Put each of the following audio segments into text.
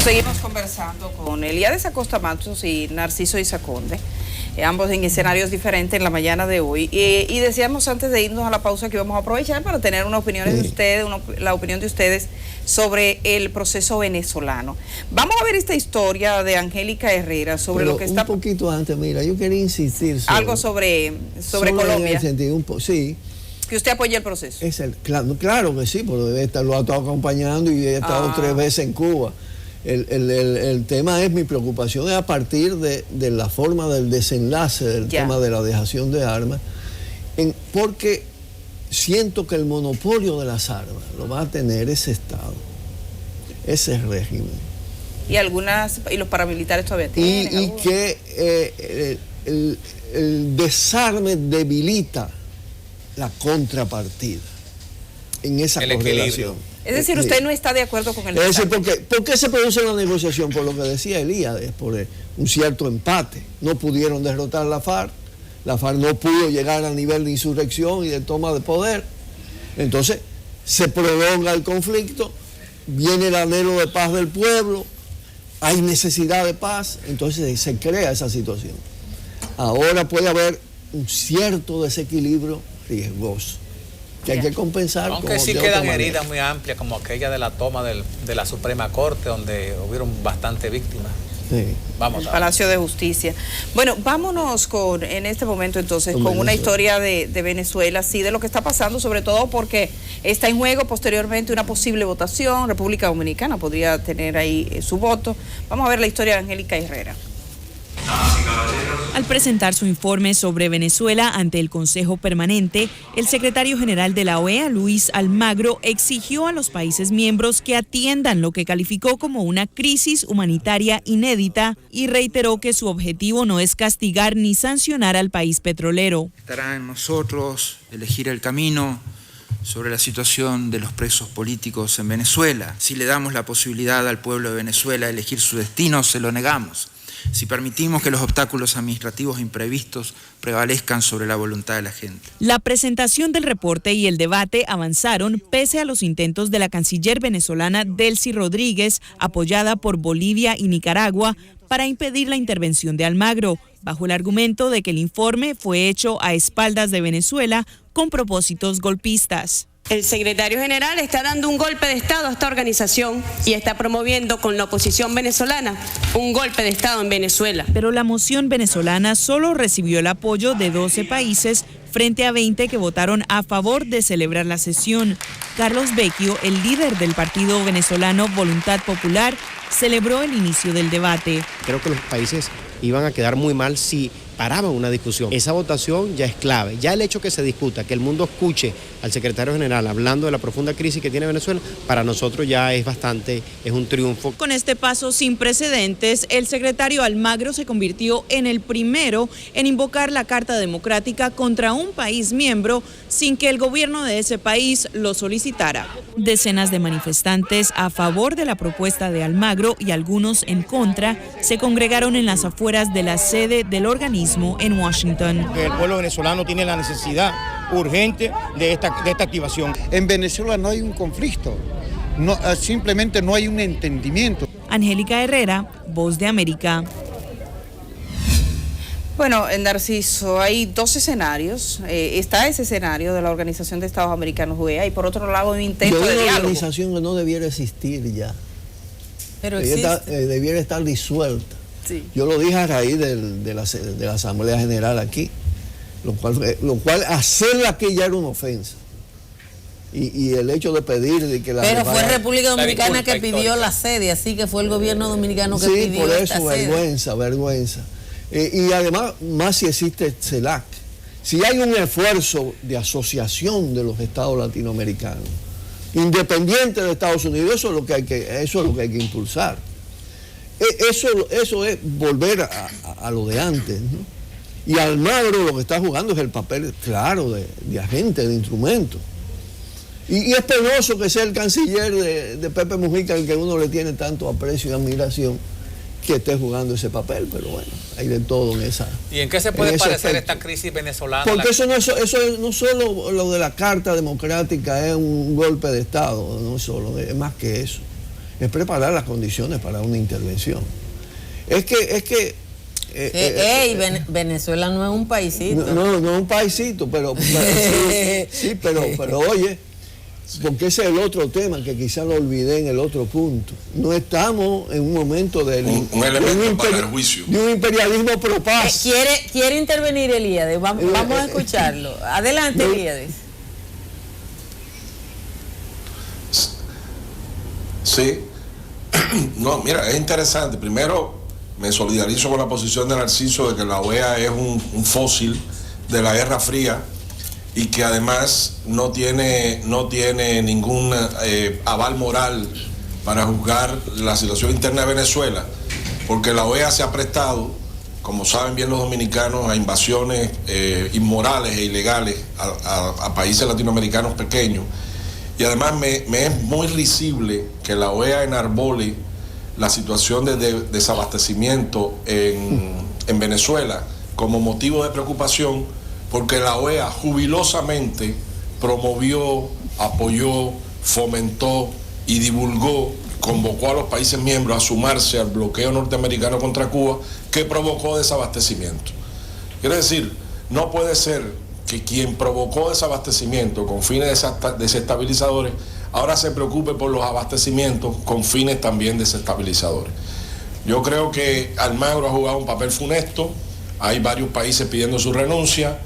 Bueno, seguimos conversando con Elías Acosta Matos y Narciso Izaconde, ambos en escenarios diferentes en la mañana de hoy. Y decíamos antes de irnos a la pausa que íbamos a aprovechar para tener una opinión de ustedes, la opinión de ustedes sobre el proceso venezolano. Vamos a ver esta historia de Angélica Herrera sobre lo que está... Un poquito antes, mira, yo quería insistir sobre... Algo sobre Colombia. En el sentido, sí. Que usted apoya el proceso. Claro que sí, porque lo ha estado acompañando y he estado 3 veces en Cuba. El tema es, mi preocupación es a partir de la forma del desenlace del tema de la dejación de armas, porque siento que el monopolio de las armas lo va a tener ese Estado, ese régimen. Y los paramilitares todavía tienen. Y que el desarme debilita la contrapartida en esa correlación. Es decir, usted no está de acuerdo con el desarme. ¿Por qué se produce la negociación? Por lo que decía Elías, por un cierto empate. No pudieron derrotar a la FARC no pudo llegar a nivel de insurrección y de toma de poder. Entonces, se prolonga el conflicto, viene el anhelo de paz del pueblo, hay necesidad de paz, entonces se crea esa situación. Ahora puede haber un cierto desequilibrio riesgoso que hay que compensar. Aunque sí quedan heridas muy amplias, como aquella de la toma de la Suprema Corte, donde hubieron bastantes víctimas. Sí. Vamos a Palacio de Justicia. Bueno, vámonos en este momento entonces con una historia de Venezuela, sí, de lo que está pasando, sobre todo porque está en juego posteriormente una posible votación. República Dominicana podría tener ahí su voto. Vamos a ver la historia de Angélica Herrera. Al presentar su informe sobre Venezuela ante el Consejo Permanente, el secretario general de la OEA, Luis Almagro, exigió a los países miembros que atiendan lo que calificó como una crisis humanitaria inédita y reiteró que su objetivo no es castigar ni sancionar al país petrolero. Estará en nosotros elegir el camino sobre la situación de los presos políticos en Venezuela. Si le damos la posibilidad al pueblo de Venezuela de elegir su destino, se lo negamos. Si permitimos que los obstáculos administrativos imprevistos prevalezcan sobre la voluntad de la gente. La presentación del reporte y el debate avanzaron pese a los intentos de la canciller venezolana Delcy Rodríguez, apoyada por Bolivia y Nicaragua, para impedir la intervención de Almagro, bajo el argumento de que el informe fue hecho a espaldas de Venezuela con propósitos golpistas. El secretario general está dando un golpe de Estado a esta organización y está promoviendo con la oposición venezolana un golpe de Estado en Venezuela. Pero la moción venezolana solo recibió el apoyo de 12 países frente a 20 que votaron a favor de celebrar la sesión. Carlos Vecchio, el líder del partido venezolano Voluntad Popular, celebró el inicio del debate. Creo que los países iban a quedar muy mal si paraban una discusión. Esa votación ya es clave. Ya el hecho que se discuta, que el mundo escuche al secretario general hablando de la profunda crisis que tiene Venezuela, para nosotros ya es un triunfo. Con este paso sin precedentes, el secretario Almagro se convirtió en el primero en invocar la Carta Democrática contra un país miembro sin que el gobierno de ese país lo solicitara. Decenas de manifestantes a favor de la propuesta de Almagro y algunos en contra se congregaron en las afueras de la sede del organismo en Washington. El pueblo venezolano tiene la necesidad urgente de esta activación. En Venezuela no hay un conflicto, simplemente no hay un entendimiento. Angélica Herrera, Voz de América. Bueno, Narciso, hay 2 escenarios. Está ese escenario de la Organización de Estados Americanos, UEA, y por otro lado un intento de diálogo. Una organización que no debiera existir ya. Pero debiera estar disuelta. Sí. Yo lo dije a raíz de la Asamblea General aquí, lo cual hacerla aquí ya era una ofensa. Y el hecho de pedir de que la... Pero fue República Dominicana que pidió la sede, así que fue el gobierno dominicano que pidió. Sí, por eso, vergüenza. Y además, más si existe CELAC. Si hay un esfuerzo de asociación de los estados latinoamericanos, independiente de Estados Unidos, eso es lo que hay que impulsar. Eso es volver a lo de antes, ¿no? Y Almagro lo que está jugando es el papel claro de agente, de instrumento. Y es penoso que sea el canciller de Pepe Mujica, al que uno le tiene tanto aprecio y admiración, que esté jugando ese papel, pero bueno, hay de todo en esa. ¿Y en qué se puede parecer esta crisis venezolana? Porque eso no solo lo de la Carta Democrática es un golpe de Estado, no solo, es más que eso. es preparar las condiciones para una intervención. Venezuela no es un paisito. No es un paisito, pero oye, porque ese es el otro tema que quizá lo olvidé en el otro punto. No estamos en un momento de un elemento para el juicio. De un imperialismo pro paz. Quiere intervenir Elíades. Vamos a escucharlo. Adelante, Elíades. Sí. No, mira, es interesante. Primero, me solidarizo con la posición de Narciso de que la OEA es un fósil de la Guerra Fría y que además no tiene ningún aval moral para juzgar la situación interna de Venezuela, porque la OEA se ha prestado, como saben bien los dominicanos, a invasiones inmorales e ilegales a países latinoamericanos pequeños. Y además me es muy risible que la OEA enarbole la situación de desabastecimiento en Venezuela como motivo de preocupación, porque la OEA jubilosamente promovió, apoyó, fomentó y divulgó, convocó a los países miembros a sumarse al bloqueo norteamericano contra Cuba, que provocó desabastecimiento. Quiere decir, no puede ser que quien provocó desabastecimiento con fines desestabilizadores ahora se preocupe por los abastecimientos con fines también desestabilizadores. Yo creo que Almagro ha jugado un papel funesto, hay varios países pidiendo su renuncia.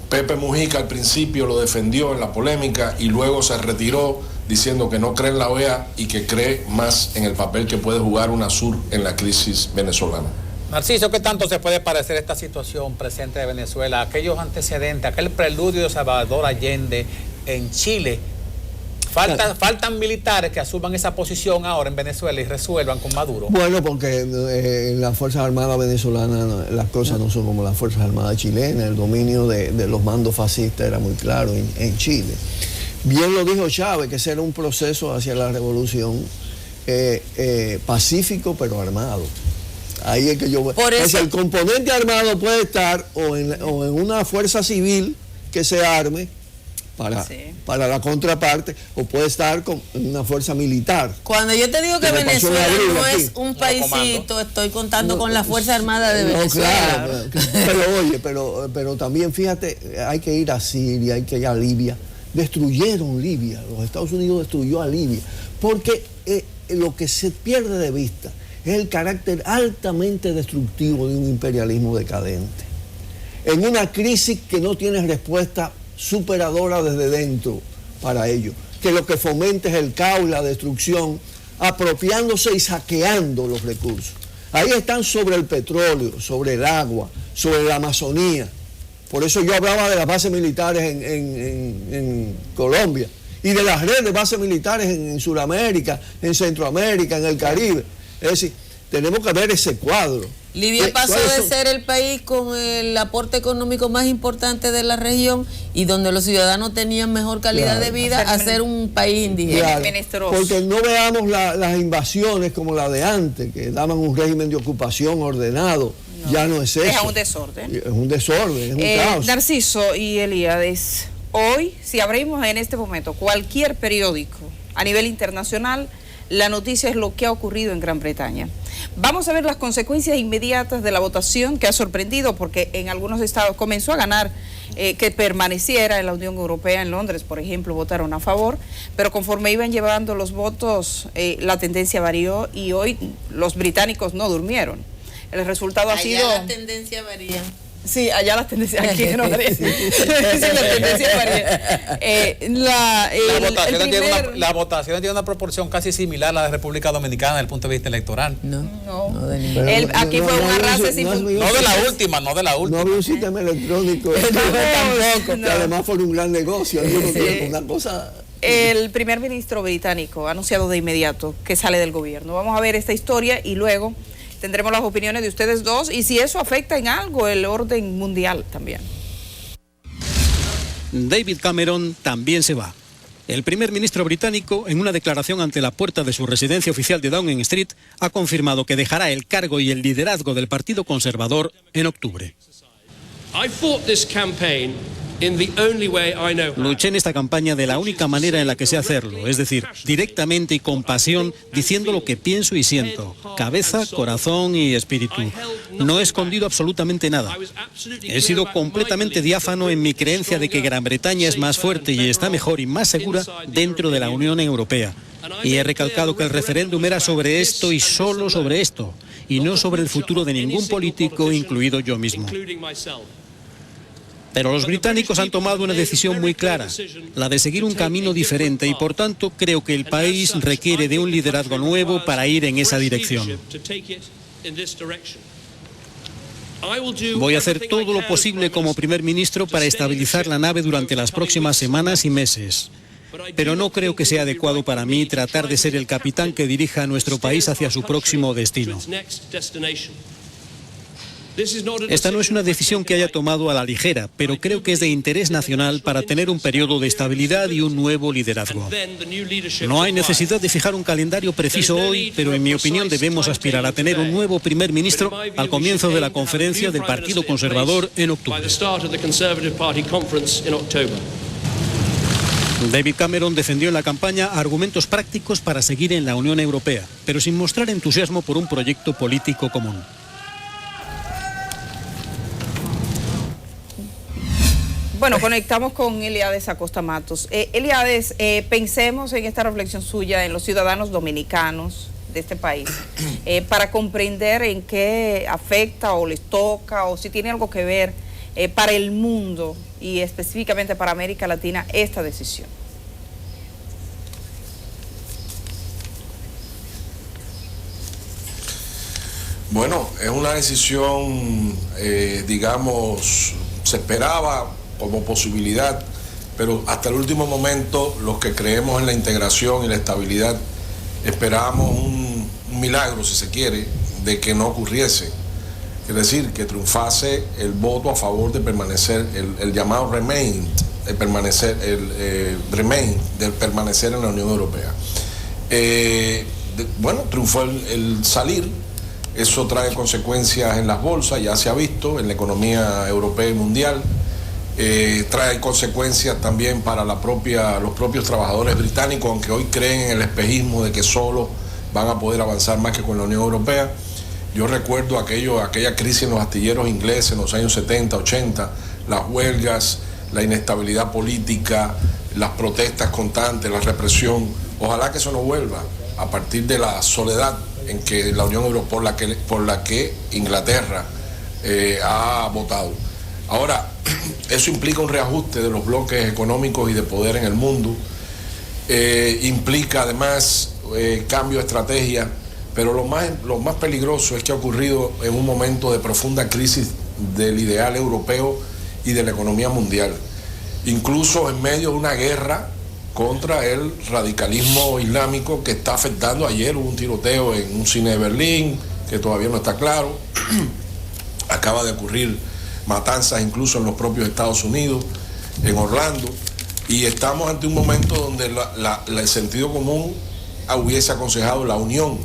Pepe Mujica al principio lo defendió en la polémica y luego se retiró diciendo que no cree en la OEA y que cree más en el papel que puede jugar UNASUR en la crisis venezolana. Narciso, ¿qué tanto se puede parecer esta situación presente de Venezuela, aquellos antecedentes, aquel preludio de Salvador Allende en Chile? Faltan militares que asuman esa posición ahora en Venezuela y resuelvan con Maduro. Bueno, porque en las Fuerzas Armadas venezolanas las cosas no son como las Fuerzas Armadas chilenas. El dominio de los mandos fascistas era muy claro en Chile. Bien lo dijo Chávez, que ese era un proceso hacia la revolución pacífico pero armado. Ahí es que yo voy. El componente armado puede estar o en una fuerza civil que se arme para la contraparte, o puede estar en una fuerza militar. Cuando yo te digo que Venezuela no es un paisito, estoy contando con la Fuerza Armada de Venezuela. Claro, pero oye, pero también fíjate, hay que ir a Siria, hay que ir a Libia. Destruyeron Libia, los Estados Unidos destruyó a Libia, porque lo que se pierde de vista es el carácter altamente destructivo de un imperialismo decadente. En una crisis que no tiene respuesta superadora desde dentro para ello, que lo que fomenta es el caos, la destrucción, apropiándose y saqueando los recursos. Ahí están sobre el petróleo, sobre el agua, sobre la Amazonía. Por eso yo hablaba de las bases militares en Colombia y de las redes de bases militares en Sudamérica, en Centroamérica, en el Caribe. Es decir, tenemos que ver ese cuadro. Libia pasó de ser el país con el aporte económico más importante de la región y donde los ciudadanos tenían mejor calidad de vida a ser un país indígena. Porque no veamos las invasiones como la de antes, que daban un régimen de ocupación ordenado. No, ya no es eso. Es un desorden. Es un desorden, es un caos. Narciso y Elíades, hoy, si abrimos en este momento cualquier periódico a nivel internacional, la noticia es lo que ha ocurrido en Gran Bretaña. Vamos a ver las consecuencias inmediatas de la votación que ha sorprendido, porque en algunos estados comenzó a ganar que permaneciera en la Unión Europea. En Londres, por ejemplo, votaron a favor, pero conforme iban llevando los votos, la tendencia varió y hoy los británicos no durmieron. El resultado ha sido... la tendencia varía. Sí, allá las tendencias, aquí no varía. Sí, las tendencias varían. La votación tiene una proporción casi similar a la de República Dominicana desde el punto de vista electoral. Aquí fue un arrase no de la última. No había un sistema electrónico. Tampoco. Que además fue un gran negocio. Una cosa... El primer ministro británico ha anunciado de inmediato que sale del gobierno. Vamos a ver esta historia y luego tendremos las opiniones de ustedes dos y si eso afecta en algo el orden mundial también. David Cameron también se va. El primer ministro británico, en una declaración ante la puerta de su residencia oficial de Downing Street, ha confirmado que dejará el cargo y el liderazgo del Partido Conservador en octubre. I fought this campaign Luché en esta campaña de la única manera en la que sé hacerlo, es decir, directamente y con pasión, diciendo lo que pienso y siento, cabeza, corazón y espíritu. No he escondido absolutamente nada. He sido completamente diáfano en mi creencia de que Gran Bretaña es más fuerte y está mejor y más segura dentro de la Unión Europea. Y he recalcado que el referéndum era sobre esto y solo sobre esto, y no sobre el futuro de ningún político, incluido yo mismo. Pero los británicos han tomado una decisión muy clara, la de seguir un camino diferente, y por tanto creo que el país requiere de un liderazgo nuevo para ir en esa dirección. Voy a hacer todo lo posible como primer ministro para estabilizar la nave durante las próximas semanas y meses. Pero no creo que sea adecuado para mí tratar de ser el capitán que dirija a nuestro país hacia su próximo destino. Esta no es una decisión que haya tomado a la ligera, pero creo que es de interés nacional para tener un periodo de estabilidad y un nuevo liderazgo. No hay necesidad de fijar un calendario preciso hoy, pero en mi opinión debemos aspirar a tener un nuevo primer ministro al comienzo de la conferencia del Partido Conservador en octubre. David Cameron defendió en la campaña argumentos prácticos para seguir en la Unión Europea, pero sin mostrar entusiasmo por un proyecto político común. Bueno, conectamos con Eliades Acosta Matos. Eliades, pensemos en esta reflexión suya en los ciudadanos dominicanos de este país, para comprender en qué afecta o les toca o si tiene algo que ver para el mundo y específicamente para América Latina esta decisión. Bueno, es una decisión, digamos, se esperaba como posibilidad, pero hasta el último momento los que creemos en la integración y la estabilidad esperábamos un milagro, si se quiere, de que no ocurriese. Es decir, que triunfase el voto a favor de permanecer, el llamado Remain, de permanecer en la Unión Europea. Bueno, triunfó el salir. Eso trae consecuencias en las bolsas, ya se ha visto, en la economía europea y mundial. Trae consecuencias también para los propios trabajadores británicos, aunque hoy creen en el espejismo de que solo van a poder avanzar más que con la Unión Europea. Yo recuerdo aquella crisis en los astilleros ingleses en los años 70, 80, las huelgas, la inestabilidad política, las protestas constantes, la represión. Ojalá que eso no vuelva a partir de la soledad en que la Unión Europea, por la que Inglaterra ha votado. Ahora, eso implica un reajuste de los bloques económicos y de poder en el mundo, implica además cambio de estrategia, pero lo más peligroso es que ha ocurrido en un momento de profunda crisis del ideal europeo y de la economía mundial, incluso en medio de una guerra contra el radicalismo islámico que está afectando. Ayer hubo un tiroteo en un cine de Berlín, que todavía no está claro. Acaba de ocurrir matanzas incluso en los propios Estados Unidos, en Orlando, y estamos ante un momento donde el sentido común hubiese aconsejado la unión,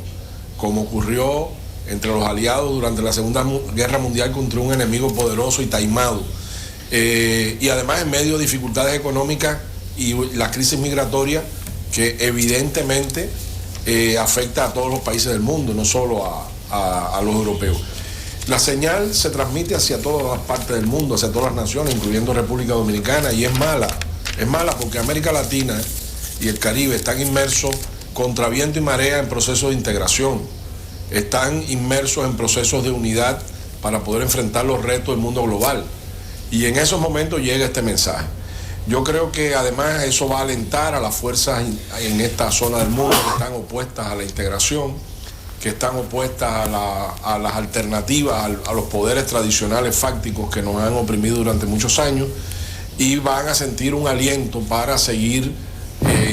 como ocurrió entre los aliados durante la Segunda Guerra Mundial contra un enemigo poderoso y taimado, y además en medio de dificultades económicas y la crisis migratoria que evidentemente afecta a todos los países del mundo, no solo a los europeos. La señal se transmite hacia todas las partes del mundo, hacia todas las naciones, incluyendo República Dominicana, y es mala porque América Latina y el Caribe están inmersos contra viento y marea en procesos de integración, están inmersos en procesos de unidad para poder enfrentar los retos del mundo global, y en esos momentos llega este mensaje. Yo creo que además eso va a alentar a las fuerzas en esta zona del mundo que están opuestas a la integración, que están opuestas a las alternativas, a los poderes tradicionales fácticos que nos han oprimido durante muchos años, y van a sentir un aliento para seguir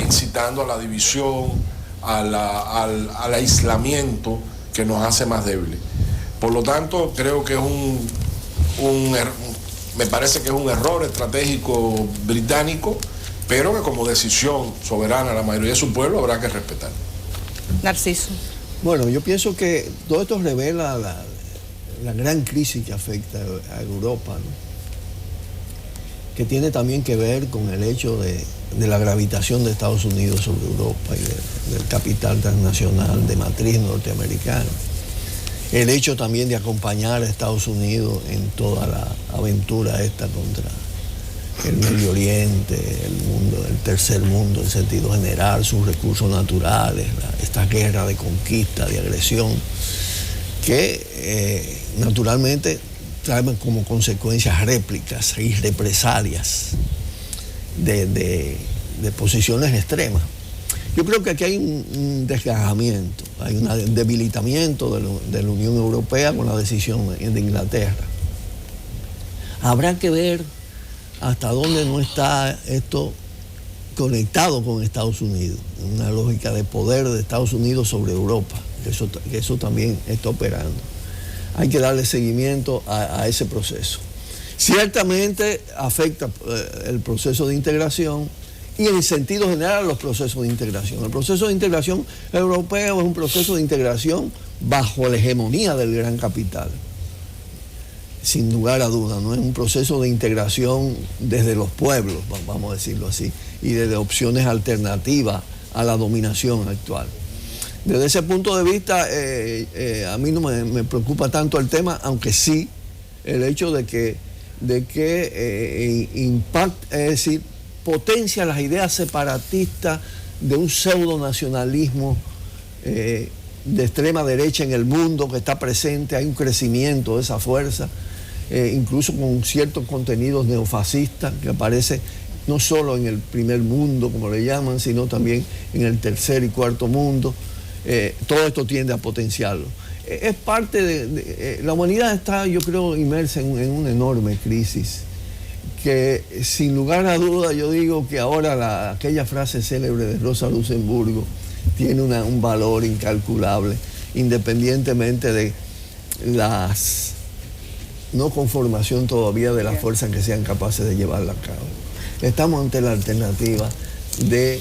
incitando a la división, al aislamiento que nos hace más débiles. Por lo tanto, creo que es me parece que es un error estratégico británico, pero que como decisión soberana la mayoría de su pueblo habrá que respetar. Narciso. Bueno, yo pienso que todo esto revela la gran crisis que afecta a Europa, ¿no? que tiene también que ver con el hecho de la gravitación de Estados Unidos sobre Europa y del capital transnacional de matriz norteamericana. El hecho también de acompañar a Estados Unidos en toda la aventura esta contra el Medio Oriente, el mundo, el tercer mundo en sentido general, sus recursos naturales, esta guerra de conquista, de agresión, que naturalmente traen como consecuencias réplicas y represalias de posiciones extremas. Yo creo que aquí hay un desgajamiento, hay un debilitamiento de la Unión Europea con la decisión de Inglaterra. Habrá que ver hasta dónde no está esto conectado con Estados Unidos, una lógica de poder de Estados Unidos sobre Europa, que eso también está operando. Hay que darle seguimiento a ese proceso. Ciertamente afecta el proceso de integración y en sentido general los procesos de integración. El proceso de integración europeo es un proceso de integración bajo la hegemonía del gran capital. Sin lugar a duda, no es un proceso de integración desde los pueblos, vamos a decirlo así, y desde opciones alternativas a la dominación actual. Desde ese punto de vista, a mí no me preocupa tanto el tema, aunque sí el hecho de que impacta, es decir, potencia las ideas separatistas de un pseudo-nacionalismo de extrema derecha en el mundo que está presente. Hay un crecimiento de esa fuerza, incluso con ciertos contenidos neofascistas que aparecen no solo en el primer mundo, como le llaman, sino también en el tercer y cuarto mundo. Todo esto tiende a potenciarlo. Es parte de la humanidad está, yo creo, inmersa en una enorme crisis que sin lugar a duda yo digo que ahora aquella frase célebre de Rosa Luxemburgo tiene un valor incalculable, independientemente de las no conformación todavía de las fuerzas que sean capaces de llevarla a cabo. Estamos ante la alternativa de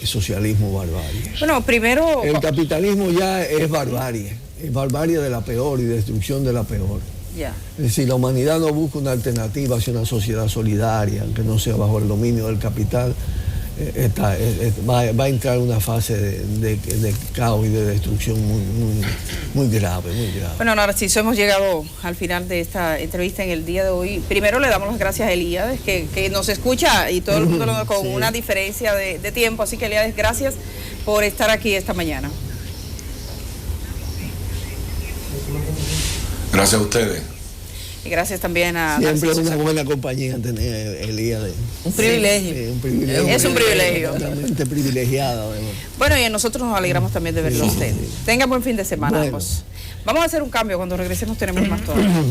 socialismo barbarie. Bueno, primero... El capitalismo ya es barbarie de la peor y destrucción de la peor. Yeah. Es decir, la humanidad no busca una alternativa hacia una sociedad solidaria, que no sea bajo el dominio del capital. Va a entrar en una fase de caos y de destrucción muy grave, muy grave. Bueno, Narciso, hemos llegado al final de esta entrevista en el día de hoy. Primero le damos las gracias a Elías, que nos escucha y todo el mundo con una diferencia de tiempo. Así que, Elías, gracias por estar aquí esta mañana. Gracias a ustedes. Y gracias también a Siempre es Narciso. una buena compañía tener Elías. Un privilegio. Sí, un privilegio. Es un privilegio. Totalmente privilegiada. Bueno, y nosotros nos alegramos también de verlo a usted. Tenga buen fin de semana, ambos. Vamos a hacer un cambio. Cuando regresemos tenemos más todavía.